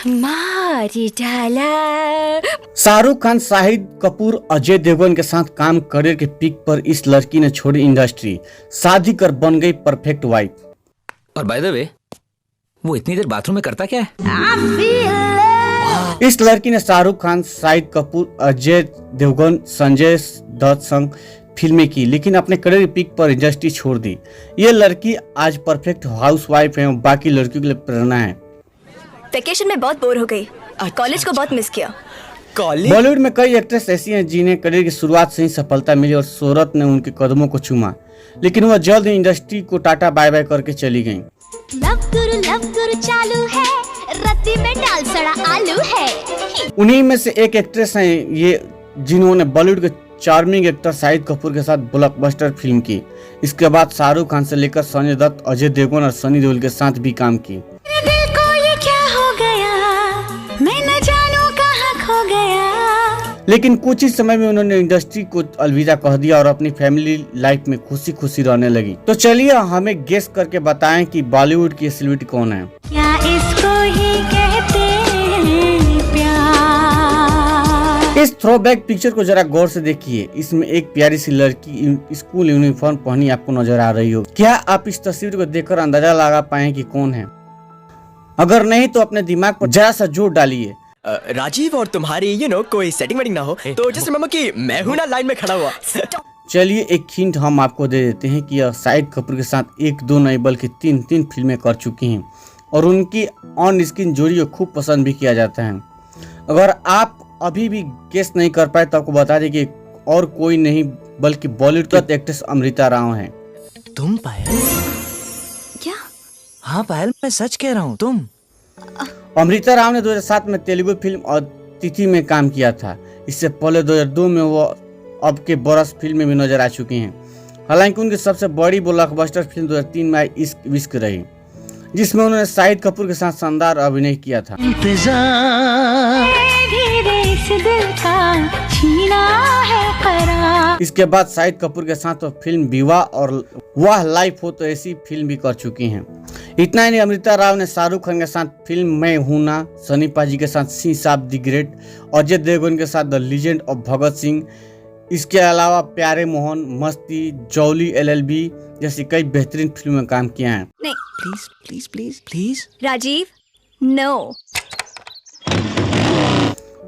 मारी डाला। शाहरुख खान, शाहिद कपूर, अजय देवगन के साथ काम करियर के पीक पर इस लड़की ने छोड़ी इंडस्ट्री, शादी कर बन गई परफेक्ट वाइफ। और बाय द वे, वो इतनी देर बाथरूम में करता क्या है? इस लड़की ने शाहरुख खान, शाहिद कपूर, अजय देवगन, संजय दत्त संग फिल्में की, लेकिन अपने करियर पीक पर इंडस्ट्री छोड़ दी। ये लड़की आज परफेक्ट हाउसवाइफ है और बाकी लड़कियों के लिए प्रेरणा है। वेकेशन में बहुत बोर हो गई, कॉलेज को बहुत मिस किया। बॉलीवुड में कई एक्ट्रेस ऐसी हैं जिन्हें करियर की शुरुआत से ही सफलता मिली और शोहरत ने उनके कदमों को चूमा, लेकिन वह जल्द ही इंडस्ट्री को टाटा बाय बाय करके चली गईं। लव गुरु चालू है, रत्ती में डाल सड़ा आलू है। उन्हीं में से एक एक्ट्रेस हैं ये जिन्होंने बॉलीवुड के चार्मिंग एक्टर शाहिद कपूर के साथ ब्लॉकबस्टर फिल्म की। इसके बाद शाहरुख खान से लेकर संजय दत्त, अजय देवगन और सनी देओल के साथ भी काम की। दिल को ये क्या हो गया, मैं न जानू कहाँ खो गया। लेकिन कुछ ही समय में उन्होंने इंडस्ट्री को अलविदा कह दिया और अपनी फैमिली लाइफ में खुशी खुशी रहने लगी। तो चलिए हमें गेस करके बताएं कि बॉलीवुड की सेलिब्रिटी कौन है। क्या इसको ही कहते हैं प्यार। इस थ्रोबैक पिक्चर को जरा गौर से देखिए। इसमें एक प्यारी सी लड़की स्कूल यूनिफॉर्म पहनी आपको नजर आ रही हो। क्या आप इस तस्वीर को देखकर अंदाजा लगा पाए कि कौन है? अगर नहीं तो अपने दिमाग पर जरा सा जोर डालिए। राजीव, और तुम्हारी कोई सेटिंग वेटिंग ना हो तो जस्ट रिमेंबर कि मैं हूं ना लाइन में खड़ा हुआ। चलिए एक हिंट हम आपको दे देते हैं कि यह शाहिद कपूर के साथ एक दो नहीं बल्कि तीन फिल्में कर चुकी हैं और उनकी ऑन स्क्रीन जोड़ी को खूब पसंद भी किया जाता है। अगर आप अभी भी गेस नहीं कर पाए तो आपको बता दें कि और कोई नहीं बल्कि बॉलीवुड की एक्ट्रेस अमृता राव हैं। तुम पायल? क्या? हाँ पायल, मैं सच कह रहा हूँ। तुम अमृता राव ने 2007 में तेलुगु फिल्म अतिथि में काम किया था। इससे पहले 2002 में वो अब के बरस फिल्म में भी नजर आ चुकी हैं। हालांकि उनकी सबसे बड़ी ब्लॉकबस्टर फिल्म 2003 में आई इश्क विश्क रही, जिसमें उन्होंने शाहिद कपूर के साथ शानदार अभिनय किया था। इसके बाद शाहिद कपूर के साथ वो फिल्म विवाह और वाह लाइफ हो तो ऐसी फिल्म भी कर चुकी हैं। इतना ही नहीं, अमृता राव ने शाहरुख खान के साथ फिल्म मैं हूं ना, सनी पाजी के साथ सिंह साहब द ग्रेट, अजय देवगन के साथ the legend of Bhagat Singh, इसके अलावा प्यारे मोहन, मस्ती, जौली LLB जैसी कई बेहतरीन फिल्मों में काम किया है। नहीं please please please please Rajiv, no.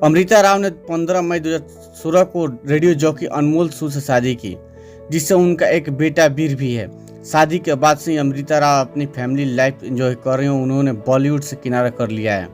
Amrita Rao ने 15 मई 2016 को रेडियो जॉकी अनमोल सूद से शादी की, जिससे उनका एक बेटा वीर भी है। शादी के बाद से अमृता राव अपनी फैमिली लाइफ एंजॉय कर रही हैं। उन्होंने बॉलीवुड से किनारा कर लिया है।